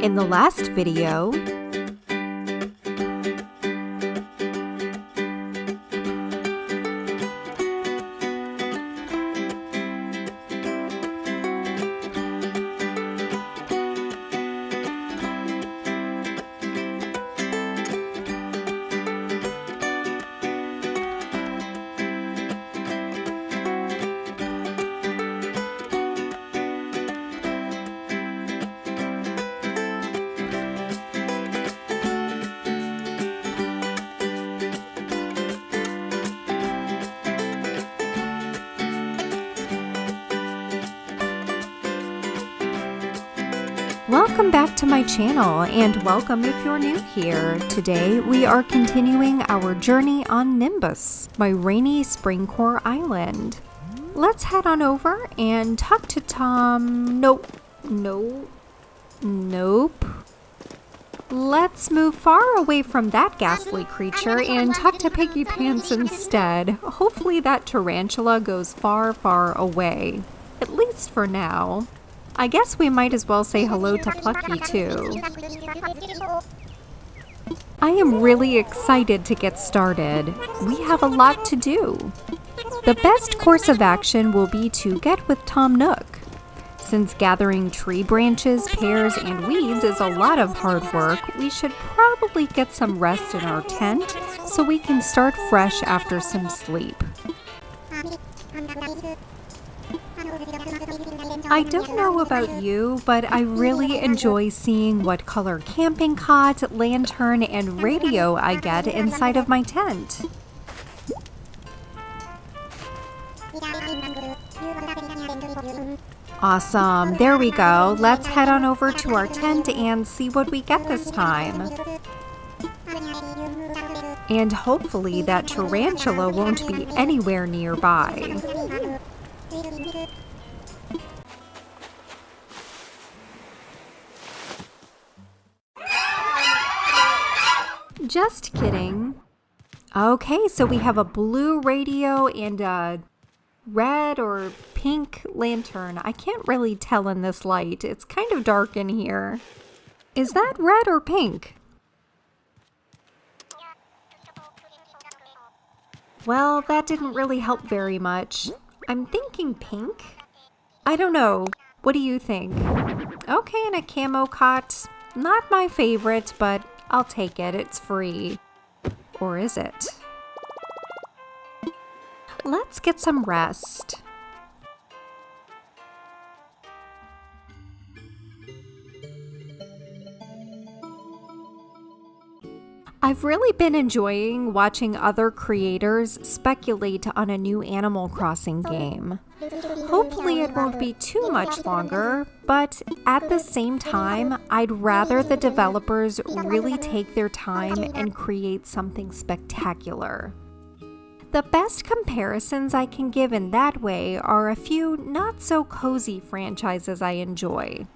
In the last video, welcome back to my channel, and welcome if you're new here. Today we are continuing our journey on Nimbus, my rainy spring core island. Let's head on over and talk to Tom. Nope. Let's move far away from that ghastly creature and talk to Piggy Pants instead. Hopefully that tarantula goes far, far away. At least for now. I guess we might as well say hello to Plucky too. I am really excited to get started. We have a lot to do. The best course of action will be to get with Tom Nook. Since gathering tree branches, pears, and weeds is a lot of hard work, we should probably get some rest in our tent so we can start fresh after some sleep. I don't know about you, but I really enjoy seeing what color camping cot, lantern, and radio I get inside of my tent. Awesome, there we go. Let's head on over to our tent and see what we get this time. And hopefully that tarantula won't be anywhere nearby. Just kidding. Okay, so we have a blue radio and a red or pink lantern. I can't really tell in this light. It's kind of dark in here. Is that red or pink? Well, that didn't really help very much. I'm thinking pink? I don't know. What do you think? Okay, and a camo cot. Not my favorite, but I'll take it. It's free. Or is it? Let's get some rest. I've really been enjoying watching other creators speculate on a new Animal Crossing game. Hopefully it won't be too much longer, but at the same time, I'd rather the developers really take their time and create something spectacular. The best comparisons I can give in that way are a few not-so-cozy franchises I enjoy.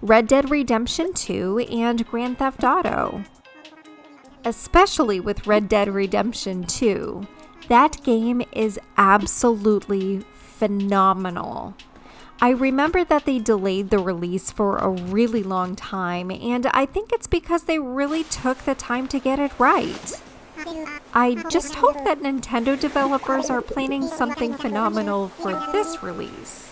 Red Dead Redemption 2 and Grand Theft Auto. Especially with Red Dead Redemption 2. That game is absolutely phenomenal. I remember that they delayed the release for a really long time, and I think it's because they really took the time to get it right. I just hope that Nintendo developers are planning something phenomenal for this release.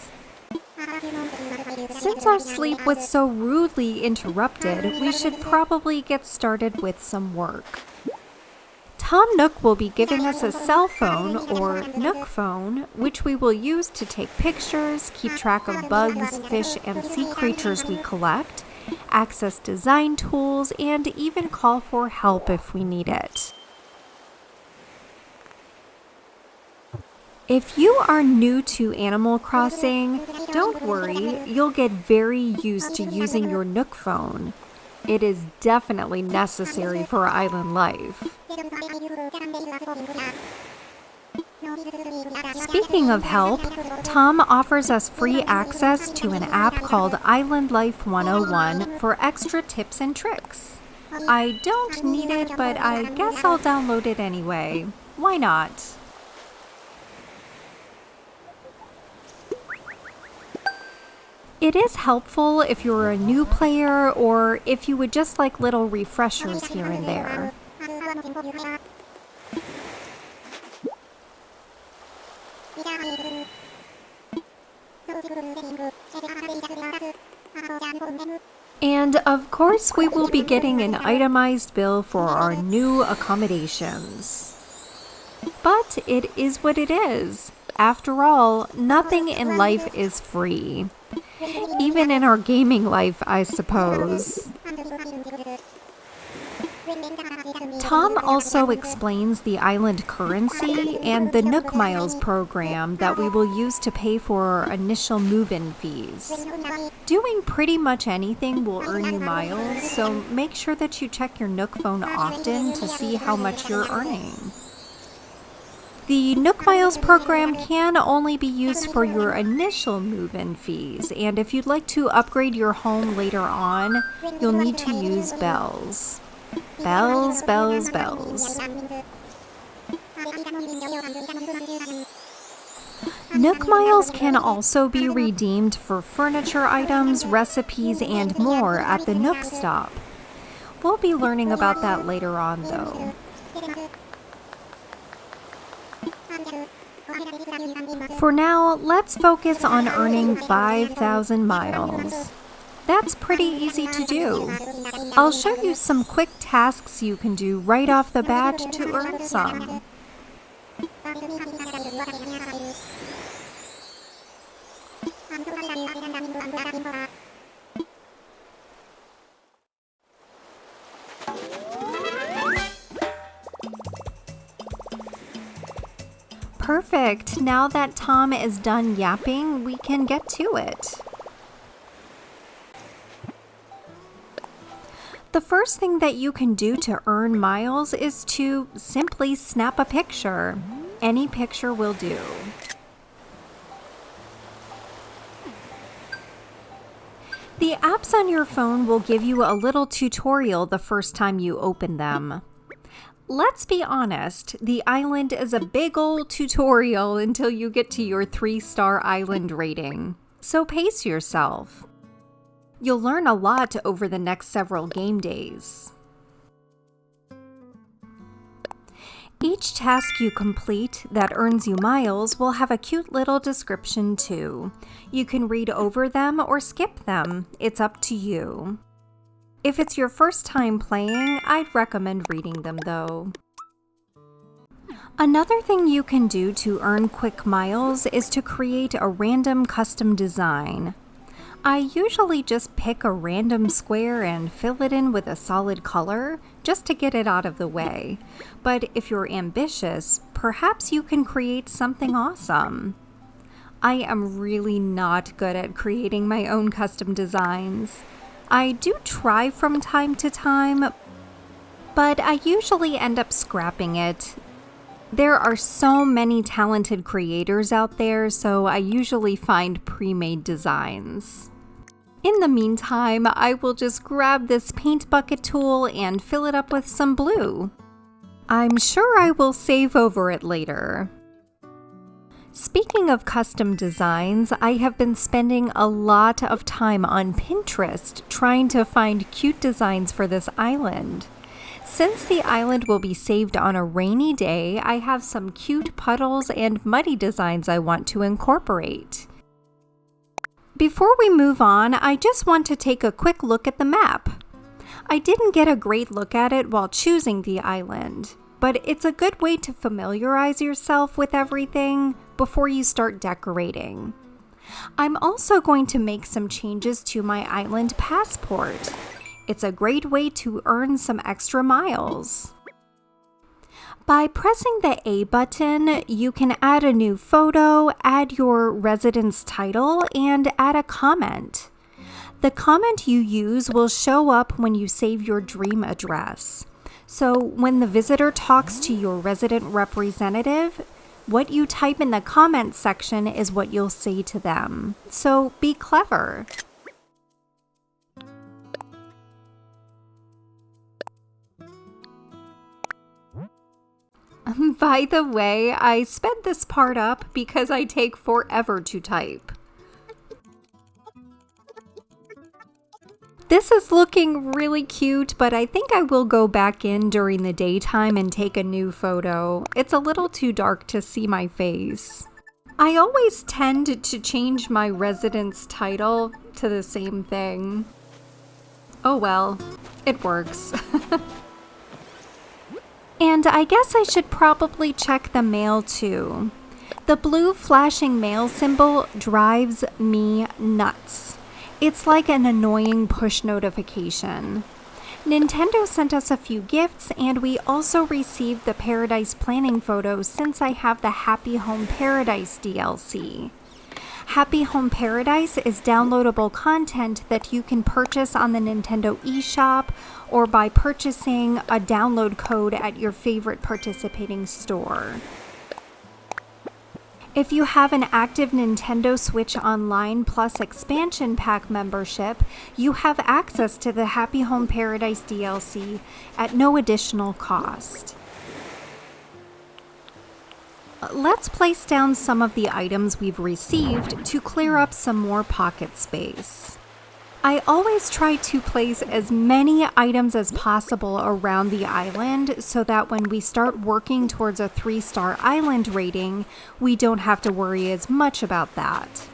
Since our sleep was so rudely interrupted, we should probably get started with some work. Tom Nook will be giving us a cell phone, or Nook phone, which we will use to take pictures, keep track of bugs, fish, and sea creatures we collect, access design tools, and even call for help if we need it. If you are new to Animal Crossing, don't worry, you'll get very used to using your Nook phone. It is definitely necessary for island life. Speaking of help, Tom offers us free access to an app called Island Life 101 for extra tips and tricks. I don't need it, but I guess I'll download it anyway. Why not? It is helpful if you're a new player or if you would just like little refreshers here and there. And of course, we will be getting an itemized bill for our new accommodations. But it is what it is. After all, nothing in life is free. Even in our gaming life, I suppose. Tom also explains the island currency and the Nook Miles program that we will use to pay for our initial move-in fees. Doing pretty much anything will earn you miles, so make sure that you check your Nook phone often to see how much you're earning. The Nook Miles program can only be used for your initial move-in fees, and if you'd like to upgrade your home later on, you'll need to use bells. Bells, bells, bells. Nook Miles can also be redeemed for furniture items, recipes, and more at the Nook Stop. We'll be learning about that later on, though. For now, let's focus on earning 5,000 miles. That's pretty easy to do. I'll show you some quick tasks you can do right off the bat to earn some. Perfect. Now that Tom is done yapping, we can get to it. The first thing that you can do to earn miles is to simply snap a picture. Any picture will do. The apps on your phone will give you a little tutorial the first time you open them. Let's be honest, the island is a big old tutorial until you get to your 3-star island rating. So pace yourself. You'll learn a lot over the next several game days. Each task you complete that earns you miles will have a cute little description too. You can read over them or skip them. It's up to you. If it's your first time playing, I'd recommend reading them though. Another thing you can do to earn quick miles is to create a random custom design. I usually just pick a random square and fill it in with a solid color, just to get it out of the way. But if you're ambitious, perhaps you can create something awesome. I am really not good at creating my own custom designs. I do try from time to time, but I usually end up scrapping it. There are so many talented creators out there, so I usually find pre-made designs. In the meantime, I will just grab this paint bucket tool and fill it up with some blue. I'm sure I will save over it later. Speaking of custom designs, I have been spending a lot of time on Pinterest trying to find cute designs for this island. Since the island will be saved on a rainy day, I have some cute puddles and muddy designs I want to incorporate. Before we move on, I just want to take a quick look at the map. I didn't get a great look at it while choosing the island, but it's a good way to familiarize yourself with everything before you start decorating. I'm also going to make some changes to my island passport. It's a great way to earn some extra miles. By pressing the A button, you can add a new photo, add your residence title, and add a comment. The comment you use will show up when you save your dream address. So when the visitor talks to your resident representative, what you type in the comment section is what you'll say to them. So be clever. By the way, I sped this part up because I take forever to type. This is looking really cute, but I think I will go back in during the daytime and take a new photo. It's a little too dark to see my face. I always tend to change my residence title to the same thing. Oh well, it works. And I guess I should probably check the mail too. The blue flashing mail symbol drives me nuts. It's like an annoying push notification. Nintendo sent us a few gifts, and we also received the Paradise Planning photos since I have the Happy Home Paradise DLC. Happy Home Paradise is downloadable content that you can purchase on the Nintendo eShop or by purchasing a download code at your favorite participating store. If you have an active Nintendo Switch Online Plus expansion pack membership, you have access to the Happy Home Paradise DLC at no additional cost. Let's place down some of the items we've received to clear up some more pocket space. I always try to place as many items as possible around the island so that when we start working towards a 3-star island rating, we don't have to worry as much about that.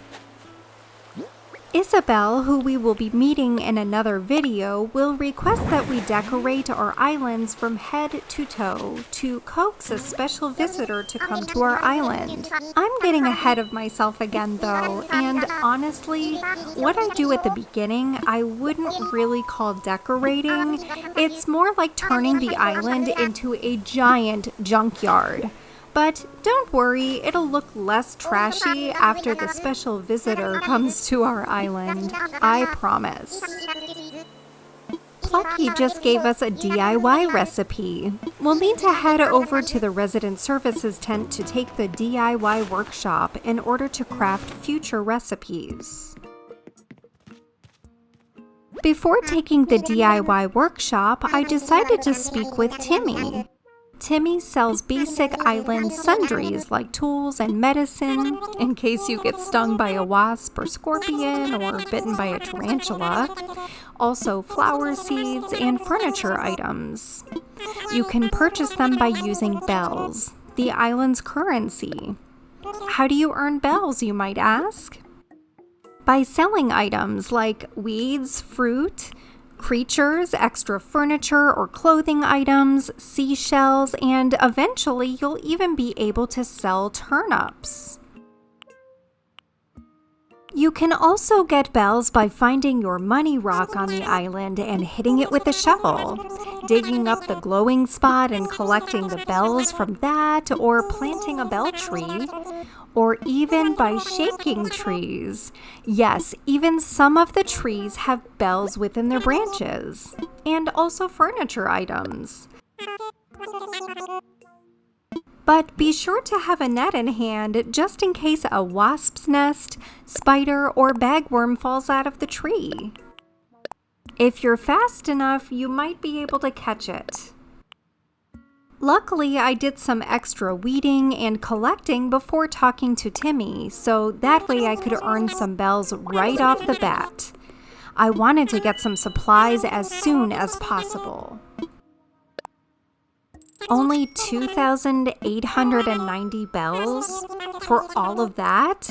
Isabel, who we will be meeting in another video, will request that we decorate our islands from head to toe to coax a special visitor to come to our island. I'm getting ahead of myself again though, and honestly, what I do at the beginning I wouldn't really call decorating. It's more like turning the island into a giant junkyard. But don't worry, it'll look less trashy after the special visitor comes to our island. I promise. Plucky just gave us a DIY recipe. We'll need to head over to the resident services tent to take the DIY workshop in order to craft future recipes. Before taking the DIY workshop, I decided to speak with Timmy. Timmy sells basic island sundries like tools and medicine in case you get stung by a wasp or scorpion or bitten by a tarantula. Also flower seeds and furniture items. You can purchase them by using bells, the island's currency. How do you earn bells, you might ask? By selling items like weeds, fruit, creatures, extra furniture or clothing items, seashells, and eventually you'll even be able to sell turnips. You can also get bells by finding your money rock on the island and hitting it with a shovel, digging up the glowing spot and collecting the bells from that, or planting a bell tree, or even by shaking trees. Yes, even some of the trees have bells within their branches, and also furniture items. But be sure to have a net in hand just in case a wasp's nest, spider, or bagworm falls out of the tree. If you're fast enough, you might be able to catch it. Luckily, I did some extra weeding and collecting before talking to Timmy, so that way I could earn some bells right off the bat. I wanted to get some supplies as soon as possible. Only 2,890 bells? For all of that?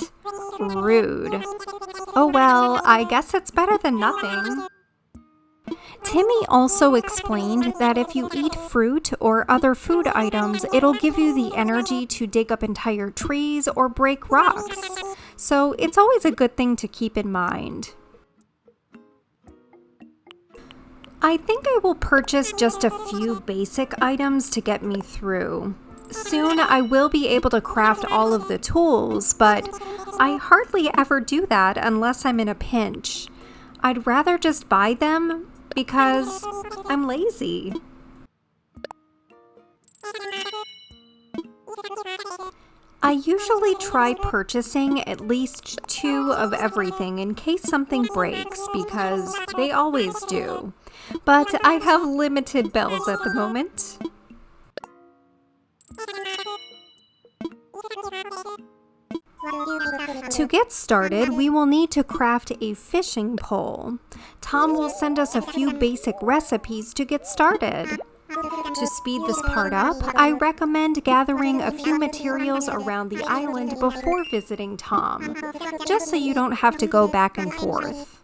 Rude. Oh well, I guess it's better than nothing. Timmy also explained that if you eat fruit or other food items, it'll give you the energy to dig up entire trees or break rocks. So it's always a good thing to keep in mind. I think I will purchase just a few basic items to get me through. Soon I will be able to craft all of the tools, but I hardly ever do that unless I'm in a pinch. I'd rather just buy them because I'm lazy. I usually try purchasing at least 2 of everything in case something breaks because they always do. But I have limited bells at the moment. To get started, we will need to craft a fishing pole. Tom will send us a few basic recipes to get started. To speed this part up, I recommend gathering a few materials around the island before visiting Tom, just so you don't have to go back and forth.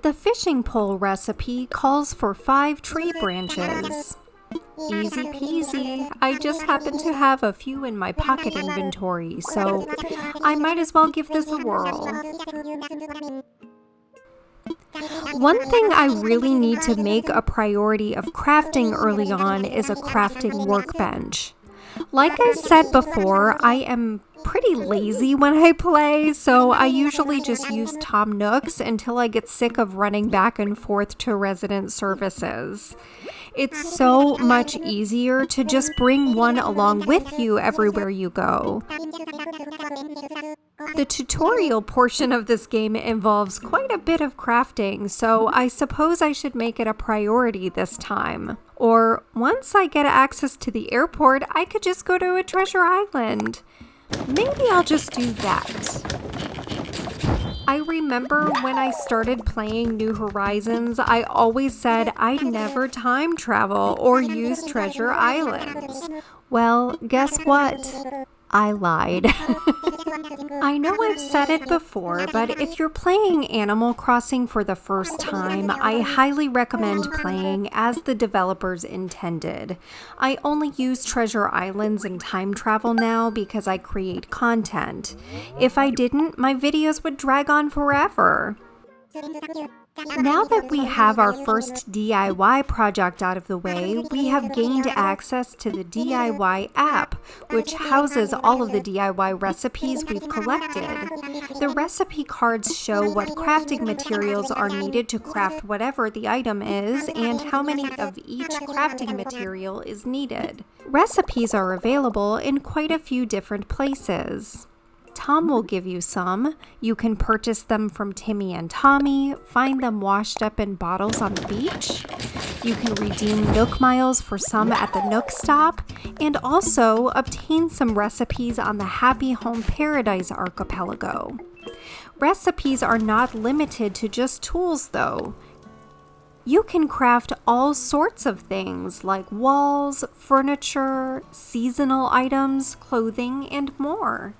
The fishing pole recipe calls for 5 tree branches. Easy peasy. I just happen to have a few in my pocket inventory, so I might as well give this a whirl. One thing I really need to make a priority of crafting early on is a crafting workbench. Like I said before, I am pretty lazy when I play, so I usually just use Tom Nooks until I get sick of running back and forth to resident services. It's so much easier to just bring one along with you everywhere you go. The tutorial portion of this game involves quite a bit of crafting, so I suppose I should make it a priority this time. Or once I get access to the airport, I could just go to a treasure island. Maybe I'll just do that. I remember when I started playing New Horizons, I always said I'd never time travel or use treasure islands. Well, guess what? I lied. I know I've said it before, but if you're playing Animal Crossing for the first time, I highly recommend playing as the developers intended. I only use treasure islands and time travel now because I create content. If I didn't, my videos would drag on forever. Now that we have our first DIY project out of the way, we have gained access to the DIY app, which houses all of the DIY recipes we've collected. The recipe cards show what crafting materials are needed to craft whatever the item is and how many of each crafting material is needed. Recipes are available in quite a few different places. Tom will give you some. You can purchase them from Timmy and Tommy, find them washed up in bottles on the beach. You can redeem Nook Miles for some at the Nook Stop, and also obtain some recipes on the Happy Home Paradise archipelago. Recipes are not limited to just tools, though. You can craft all sorts of things like walls, furniture, seasonal items, clothing, and more.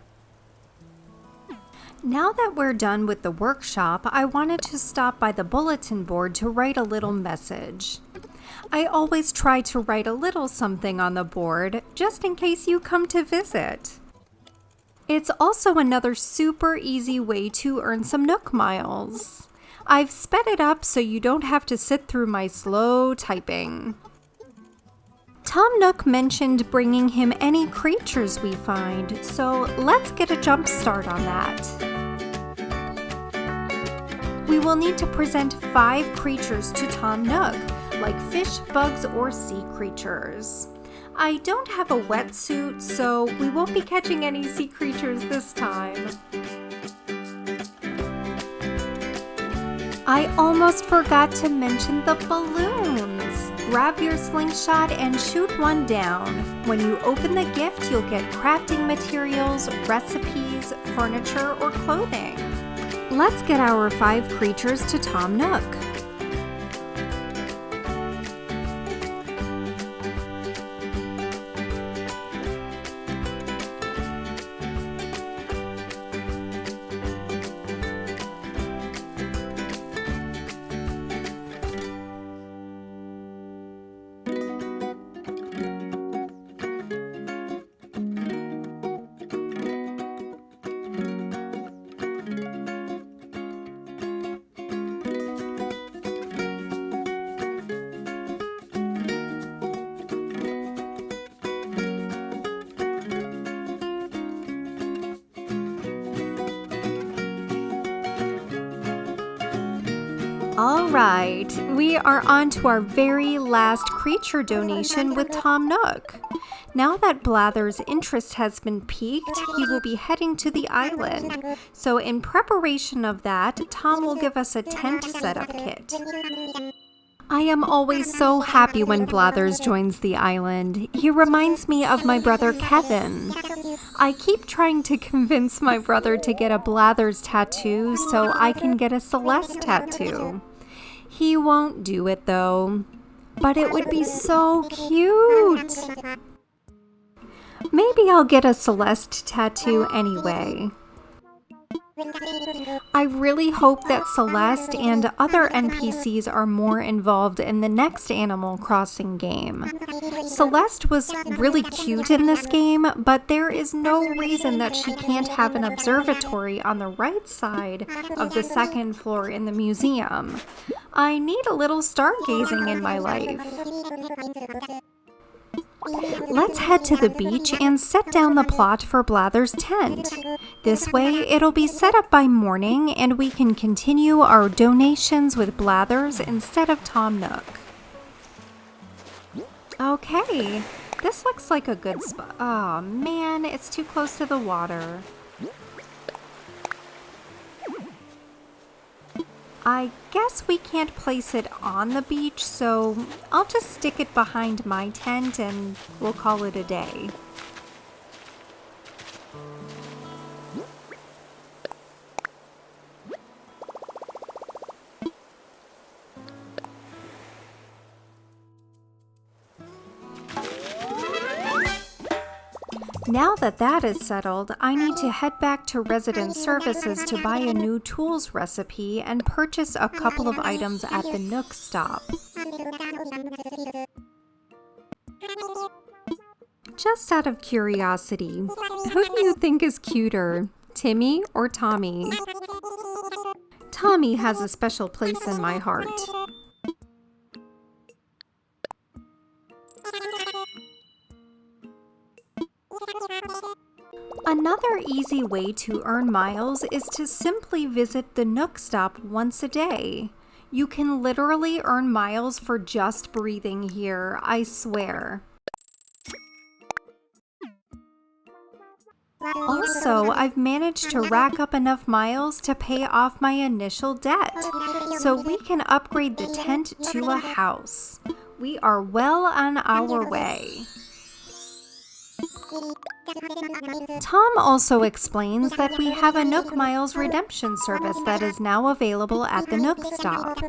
Now that we're done with the workshop, I wanted to stop by the bulletin board to write a little message. I always try to write a little something on the board, just in case you come to visit. It's also another super easy way to earn some Nook Miles. I've sped it up so you don't have to sit through my slow typing. Tom Nook mentioned bringing him any creatures we find, so let's get a jump start on that. We will need to present 5 creatures to Tom Nook, like fish, bugs, or sea creatures. I don't have a wetsuit, so we won't be catching any sea creatures this time. I almost forgot to mention the balloons. Grab your slingshot and shoot one down. When you open the gift, you'll get crafting materials, recipes, furniture, or clothing. Let's get our 5 creatures to Tom Nook. Alright, we are on to our very last creature donation with Tom Nook. Now that Blather's interest has been piqued, he will be heading to the island. So in preparation of that, Tom will give us a tent setup kit. I am always so happy when Blathers joins the island. He reminds me of my brother Kevin. I keep trying to convince my brother to get a Blathers tattoo so I can get a Celeste tattoo. He won't do it though, but it would be so cute. Maybe I'll get a Celeste tattoo anyway. I really hope that Celeste and other NPCs are more involved in the next Animal Crossing game. Celeste was really cute in this game, but there is no reason that she can't have an observatory on the right side of the second floor in the museum. I need a little stargazing in my life. Let's head to the beach and set down the plot for Blather's tent. This way, it'll be set up by morning and we can continue our donations with Blathers instead of Tom Nook. Okay, this looks like a good spot. Oh man, it's too close to the water. I guess we can't place it on the beach, so I'll just stick it behind my tent and we'll call it a day. Now that is settled, I need to head back to Resident Services to buy a new tools recipe and purchase a couple of items at the Nook stop. Just out of curiosity, who do you think is cuter, Timmy or Tommy? Tommy has a special place in my heart. Another easy way to earn miles is to simply visit the Nook stop once a day. You can literally earn miles for just breathing here, I swear. Also, I've managed to rack up enough miles to pay off my initial debt, so we can upgrade the tent to a house. We are well on our way. Tom also explains that we have a Nook Miles redemption service that is now available at the Nook stop.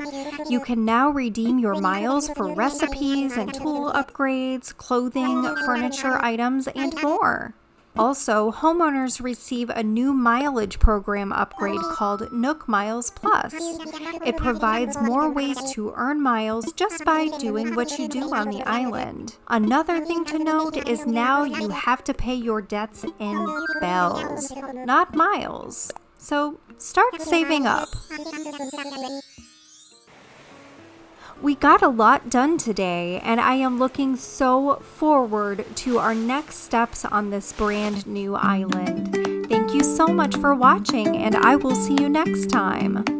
You can now redeem your miles for recipes and tool upgrades, clothing, furniture items, and more. Also, homeowners receive a new mileage program upgrade called Nook Miles Plus. It provides more ways to earn miles just by doing what you do on the island. Another thing to note is now you have to pay your debts in bells, not miles. So start saving up. We got a lot done today, and I am looking so forward to our next steps on this brand new island. Thank you so much for watching, and I will see you next time.